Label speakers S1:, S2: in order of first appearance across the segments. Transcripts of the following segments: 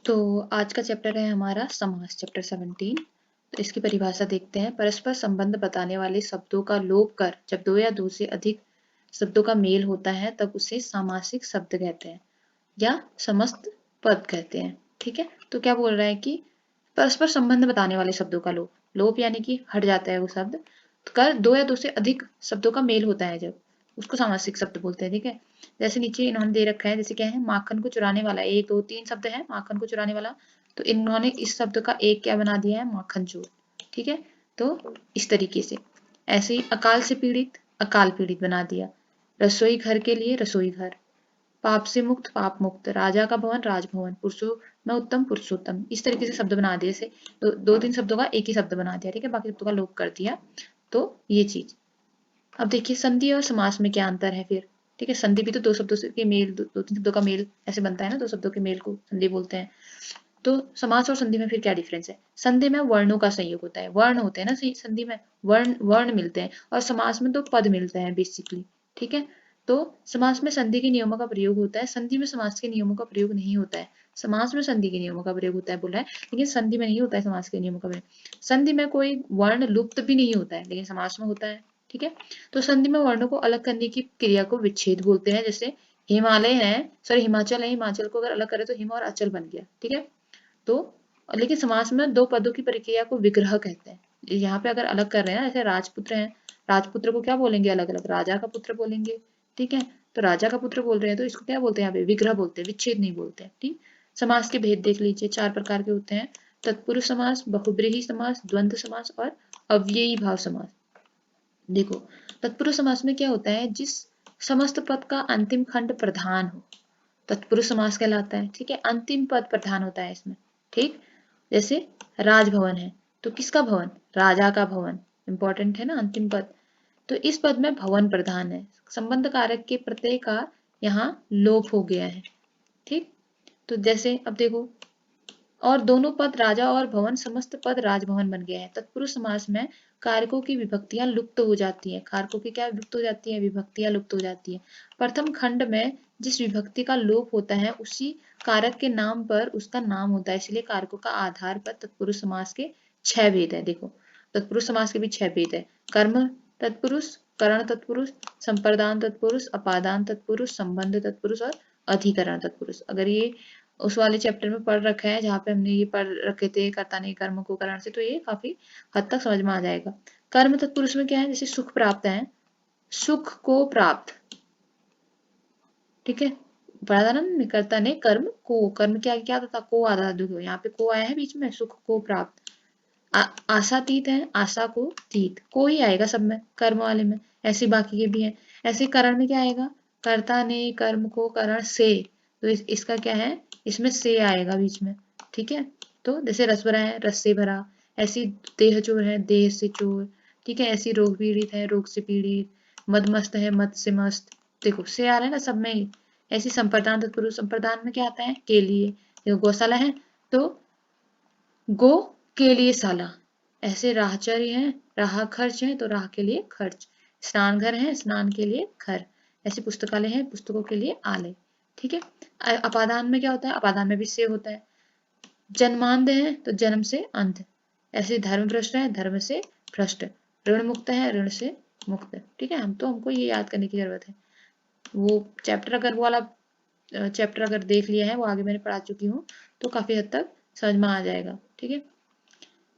S1: तो आज का चैप्टर है हमारा समास, चैप्टर 17। तो इसकी परिभाषा देखते हैं। परस्पर संबंध बताने वाले शब्दों का लोप कर जब दो या दो से अधिक शब्दों का मेल होता है तब उसे सामासिक शब्द कहते हैं या समस्त पद कहते हैं। ठीक है, तो क्या बोल रहा है कि परस्पर संबंध बताने वाले शब्दों का लोप, लोप यानी कि हट जाता है वो शब्द, तो कर दो या दो से अधिक शब्दों का मेल होता है जब, उसको सामासिक शब्द बोलते हैं। ठीक है, जैसे नीचे इन्होंने दे रखा है, जैसे क्या है, माखन को चुराने वाला, एक दो तीन शब्द है माखन को चुराने वाला, तो इन्होंने इस शब्द का एक क्या बना दिया है, माखन चोर। ठीक है, तो इस तरीके से। ऐसे ही अकाल से पीड़ित, अकाल पीड़ित बना दिया। रसोई घर के लिए रसोई घर, पाप से मुक्त पाप मुक्त, राजा का भवन राजभवन, पुरुषों में उत्तम पुरुषोत्तम, इस तरीके से शब्द बना दिए। से दो तीन शब्दों का एक ही शब्द बना दिया। ठीक है, बाकी शब्दों का लोप कर दिया। तो ये चीज। अब देखिए संधि और समास में क्या अंतर है फिर। ठीक है, संधि भी तो दो शब्दों के मेल, दो तीन शब्दों का मेल ऐसे बनता है ना, दो शब्दों के मेल को संधि बोलते हैं। तो समास और संधि में फिर क्या डिफरेंस है। संधि में वर्णों का संयोग होता है, वर्ण होते हैं ना संधि में, वर्ण वर्ण मिलते हैं, और समास में तो पद मिलते हैं बेसिकली। ठीक है, तो समास में संधि के नियमों का प्रयोग होता है, संधि में समास के नियमों का प्रयोग नहीं होता है। समास में संधि के नियमों का प्रयोग होता है बोला है, लेकिन संधि में नहीं होता है समास के नियमों का प्रयोग। संधि में कोई वर्ण लुप्त भी नहीं होता है, लेकिन समास में होता है। ठीक है, तो संधि में वर्णों को अलग करने की क्रिया को विच्छेद बोलते हैं। जैसे हिमालय है, सॉरी हिमाचल है, हिमाचल को अगर अलग करे तो हिम और अचल बन गया। ठीक है, तो लेकिन समास में दो पदों की प्रक्रिया को विग्रह कहते हैं। यहाँ पे अगर अलग कर रहे हैं ना, जैसे राजपुत्र हैं, राजपुत्र को क्या बोलेंगे, अलग अलग राजा का पुत्र बोलेंगे। ठीक है, तो राजा का पुत्र बोल रहे हैं तो इसको क्या बोलते हैं, यहाँ पे विग्रह बोलते हैं, विच्छेद नहीं बोलते हैं। ठीक, समास के भेद देख लीजिए, चार प्रकार के होते हैं। तत्पुरुष समास, बहुब्रीहि समास, द्वंद्व समास और अव्ययी भाव समास। देखो, तत्पुरुष समास में क्या होता है, जिस समस्त पद का अंतिम खंड प्रधान हो, तत्पुरुष समास कहलाता है। ठीक है, अंतिम पद प्रधान होता है इसमें। ठीक, जैसे राजभवन है तो किसका भवन, राजा का भवन, इंपॉर्टेंट है ना अंतिम पद। तो इस पद में भवन प्रधान है, संबंध कारक के प्रत्यय का यहाँ लोप हो गया है। ठीक, तो जैसे अब देखो, और दोनों पद राजा और भवन, समस्त पद राजभवन बन गया है। तत्पुरुष समास में कारकों की विभक्तियां लुप्त हो जाती हैं, कारकों की क्या लुप्त हो जाती है, विभक्तियां लुप्त हो जाती है। प्रथम खंड में जिस विभक्ति का लोप होता है उसी कारक के नाम पर उसका नाम होता है, इसलिए कारकों का आधार पर तत्पुरुष समास के 6 भेद है। देखो, तत्पुरुष समास के भी 6 भेद है। कर्म तत्पुरुष, करण तत्पुरुष, संप्रदान तत्पुरुष, अपादान तत्पुरुष, संबंध तत्पुरुष और अधिकरण तत्पुरुष। अगर ये उस वाले चैप्टर में पढ़ रखा है जहाँ पे हमने ये पढ़ रखे थे कर्ता नहीं कर्म को करण से, तो ये काफी हद तक समझ में आ जाएगा। कर्म तत्पुरुष में क्या है, जैसे सुख प्राप्त है, सुख को प्राप्त। ठीक है, पढ़ा था ना, कर्ता ने कर्म को, कर्म क्या क्या था, को आता था। देखो यहाँ पे को आया है बीच में, सुख को प्राप्त। आशातीत है, आशा को तीत, को ही आएगा सब में, कर्म वाले में। ऐसे बाकी के भी हैं। ऐसे करण में क्या आएगा, कर्ता ने कर्म को करण से, तो इसका क्या है, इसमें से आएगा बीच में। ठीक है, तो जैसे रस भरा है, रस से भरा। ऐसी देह चोर है, देह से चोर। ठीक है, ऐसी रोग पीड़ित है, रोग से पीड़ित। मद मस्त है, मद से मस्त। देखो से आ रहा है ना सब में ही। ऐसी संप्रदान तत्पुरुष, संप्रदान में क्या आता है, के लिए। देखो गौशाला है तो गो के लिए साला। ऐसे राहचर्य है, राह खर्च है तो राह के लिए खर्च। स्नान घर है, स्नान के लिए घर। ऐसे पुस्तकालय है, पुस्तकों के लिए आलय। ठीक है, अपादान में क्या होता है, अपादान में भी से होता है। जन्मांध है तो जन्म से अंध। ऐसे धर्म भ्रष्ट है, धर्म से भ्रष्ट। ऋण मुक्त है, ऋण से मुक्त। ठीक है, हमको ये याद करने की जरूरत है। वो चैप्टर अगर वो वाला चैप्टर अगर देख लिया है, वो आगे मैंने पढ़ा चुकी हूँ, तो काफी हद तक समझ में आ जाएगा। ठीक है,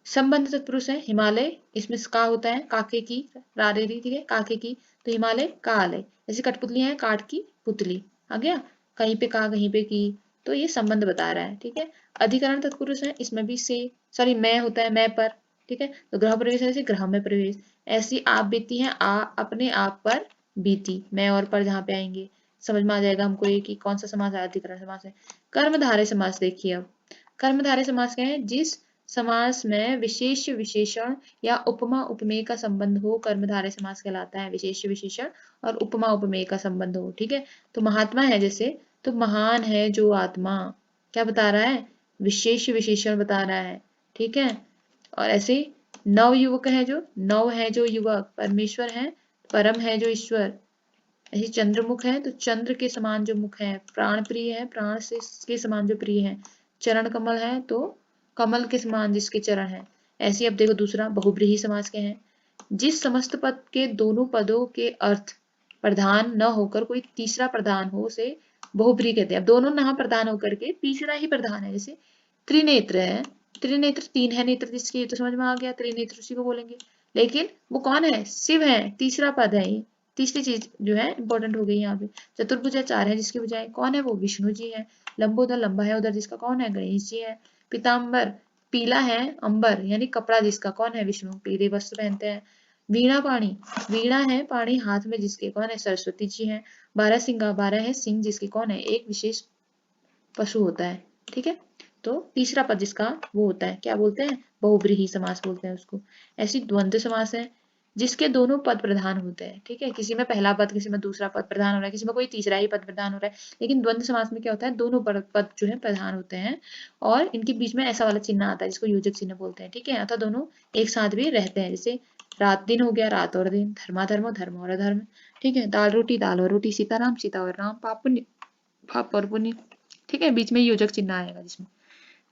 S1: संबंध तत्पुरुष है, हिमालय, इसमें का होता है, काके की, रारेरी। ठीक है, काके की, तो हिमालय का आलय। जैसे कठपुतलियां हैं, काट की पुतली, आ गया, कहीं पे का कहीं पे की, तो ये संबंध बता रहा है। ठीक है, अधिकरण तत्पुरुष है, इसमें भी से, सॉरी मैं होता है, मैं पर। ठीक है, तो ग्रह प्रवेश है, ग्रह में प्रवेश। ऐसी आप बीती है, अपने आप पर बीती, मैं और पर जहाँ पे आएंगे समझ में आ जाएगा हमको ये कि कौन सा समास है, अधिकरण समास है। कर्मधारय समास देखिए। अब कर्मधारय समास क्या है, जिस समास में विशेष विशेषण या उपमा उपमेय का संबंध हो, कर्मधारय समास कहलाता है। विशेष विशेषण और उपमा उपमेय का संबंध हो। ठीक है, तो महात्मा है जैसे, तो महान है जो आत्मा, क्या बता रहा है, विशेष विशेषण बता रहा है। ठीक है, और ऐसे नव युवक है, जो नव है जो युवक, परमेश्वर है, परम है जो ईश्वर। ऐसे चंद्रमुख है तो चंद्र के समान जो मुख है, प्राण प्रिय है, प्राण से के समान जो प्रिय है। चरण कमल है तो कमल के समान जिसके चरण है। ऐसे अब देखो दूसरा बहुब्रीहि समास क्या है, जिस समस्त पद के दोनों पदों के अर्थ प्रधान न होकर कोई तीसरा प्रधान हो उसे बहुब्रीहि कहते हैं। अब दोनों यहाँ प्रधान होकर के तीसरा ही प्रधान है, जैसे त्रिनेत्र है, त्रिनेत्र तीन है नेत्र जिसके, ये तो समझ में आ गया, त्रिनेत्र उसी को बोलेंगे। लेकिन वो कौन है, शिव है, तीसरा पद है ये, तीसरी चीज जो है इंपॉर्टेंट हो गई यहाँ पे। चतुर्भुजा चार है जिसकी बजाय कौन है, वो विष्णु जी है। लंबोदर लंबा है उधर जिसका कौन है, गणेश जी है। पीताम्बर पीला है, अंबर यानी कपड़ा जिसका कौन है, विष्णु, पीले वस्त्र पहनते हैं। वीणा पाणी, वीणा है पाणी हाथ में जिसके कौन है, सरस्वती जी है। बारह सिंगा, बारह है सिंह जिसके कौन है, एक विशेष पशु होता है। ठीक है, तो तीसरा पद जिसका वो होता है, क्या बोलते हैं, बहुब्रीहि समास बोलते हैं उसको। ऐसी द्वंद्व समास है जिसके दोनों पद प्रधान होते हैं। ठीक है, किसी में पहला पद, किसी में दूसरा पद प्रधान हो रहा है, किसी में कोई तीसरा ही पद प्रधान हो रहा है। लेकिन द्वंद्व समास में क्या होता है, दोनों पद जो है प्रधान होते हैं और इनके बीच में ऐसा वाला चिन्ह आता है जिसको योजक चिन्ह बोलते हैं। ठीक है, अतः दोनों एक साथ भी रहते हैं, जैसे रात दिन हो गया, रात और दिन, धर्माधर्म, धर्म और अधर्म। ठीक है, दाल और रोटी, सीताराम, सीता और राम, पाप पुण्य, पाप और पुण्य। ठीक है, बीच में योजक चिन्ह आएगा जिसमें।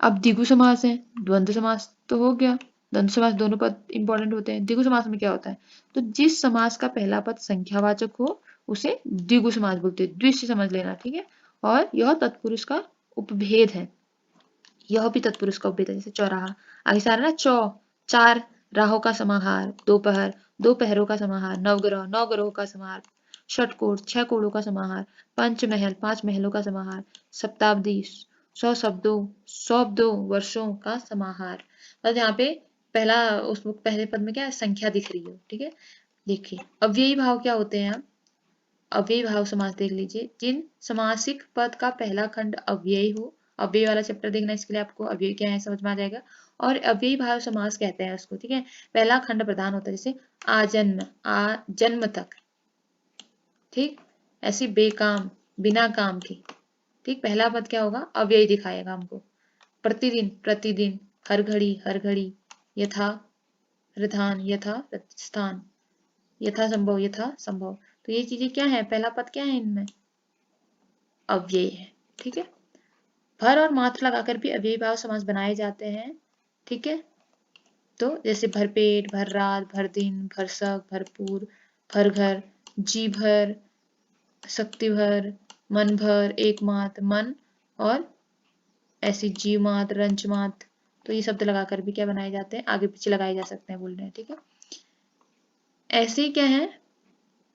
S1: अब द्विगु समास है, द्वंद्व समास तो हो गया, द्वंद्व समास दोनों पद इंपॉर्टेंट होते हैं। द्विगु समास में क्या होता है, तो जिस समास का पहला पद संख्यावाचक हो उसे द्विगु समास बोलते हैं, द्विश समझ लेना। ठीक है, और यह तत्पुरुष का उपभेद है, यह भी तत्पुरुष का उपभेद है। जैसे चौराहा, आगे से आ रहा है ना, चार राहों का समाहार, दोपहर, दो पहरों का समाहार, नवग्रह, नौ ग्रहों का समाहार, षटकोण, छह कोणों का समाहार, पंचमहल, पांच महलों का समाहार, सप्ताब्दी, 100 शब्दों, 100 वर्षों का समाहार। बस यहाँ पे पहला, उस पहले पद में क्या है, संख्या दिख रही है। ठीक है, देखिए अव्ययी भाव क्या होते हैं। अव्ययी भाव समास देख लीजिए, जिन समासिक पद का पहला खंड अव्ययी हो, अव्ययी वाला चैप्टर देखना, इसके लिए आपको अव्ययी क्या है समझ में आ जाएगा। और अव्ययी भाव समास कहते हैं उसको। ठीक है, पहला खंड प्रधान होता है, जैसे आजन्म, आ जन्म तक। ठीक, ऐसी बेकाम, बिना काम की। ठीक, पहला पद क्या होगा, अव्ययी दिखाएगा हमको। प्रतिदिन, प्रतिदिन, हर घड़ी, हर घड़ी, यथा रथान, यथा स्थान, यथा संभव, यथा संभव। तो ये चीजें क्या है, पहला पद क्या है इनमें, अव्ययी है। ठीक है, भर और मात्र लगाकर भी अव्ययी भाव समास बनाए जाते हैं। ठीक है, तो जैसे भरपेट, भर रात, भर दिन, भरसक, भरपूर, भर घर, जी भर, शक्ति भर, मन भर, एक मात, मन, और ऐसी जी मात, रंच मात। तो ये शब्द लगाकर भी क्या बनाए जाते हैं, आगे पीछे लगाए जा सकते हैं, बोल रहे हैं। ठीक है, ऐसे ही क्या है,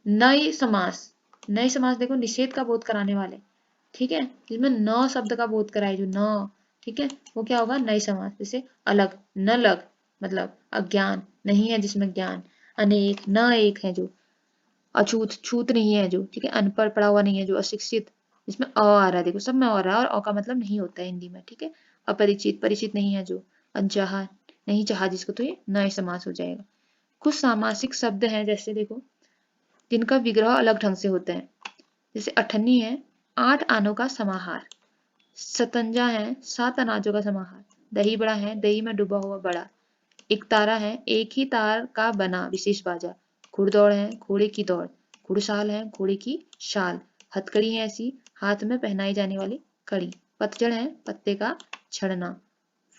S1: नई समास। नई समास देखो निषेध का बोध कराने वाले। ठीक है, जिसमें न शब्द का बोध कराए, जो न, ठीक है, वो क्या होगा, नई समास। जैसे अलग, न लग, मतलब अज्ञान नहीं है जिसमें ज्ञान, अनेक, न एक है जो, अछूत, छूत नहीं है जो, ठीक है, अनपढ़ पढ़ा हुआ नहीं है जो, अशिक्षित, जिसमें अ आ रहा है, देखो सब में आ रहा है, और अ का मतलब नहीं होता है हिंदी में। ठीक है, अपरिचित, परिचित नहीं है जो, अनचाहा, नहीं चाहा जिसको, तो ये नए समास हो जाएगा। कुछ सामासिक शब्द हैं जैसे देखो, जिनका विग्रह अलग ढंग से होता है। जैसे अठन्नी है, 8 आनों का समाहार। सतंजा है, 7 अनाजों का समाहार। दही बड़ा है, दही में डूबा हुआ बड़ा। एक तारा है, एक ही तार का बना विशेष बाजा। घुड़दौड़ है, घोड़े की दौड़। घुड़साल है, घोड़े की शाल। हथकड़ी है ऐसी, हाथ में पहनाई जाने वाली कड़ी। पतझड़ है, पत्ते का झड़ना।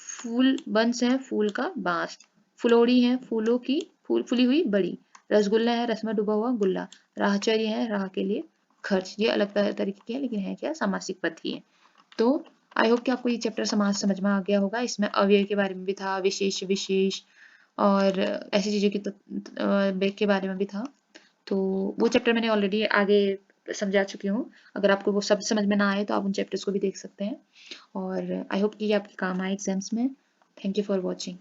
S1: फूल बंस है, फूल का बांस। फुलौड़ी है, फूलों की फूली हुई बड़ी। रसगुल्ला है, रस में डूबा हुआ गुल्ला। राहचर्य है, राह के लिए खर्च। ये अलग तरीके के हैं, लेकिन है क्या, सामासिक पद ही है। तो आई होप कि आपको ये चैप्टर समाज समझ में आ गया होगा। इसमें अव्यय के बारे में भी था, विशेष विशेष और ऐसी चीजों के बारे में भी था। तो वो चैप्टर मैंने ऑलरेडी आगे समझा चुकी हूँ। अगर आपको वो सब समझ में ना आए तो आप उन चैप्टर्स को भी देख सकते हैं। और आई होप कि ये आपके काम आए एग्जाम्स में। Thank you for watching.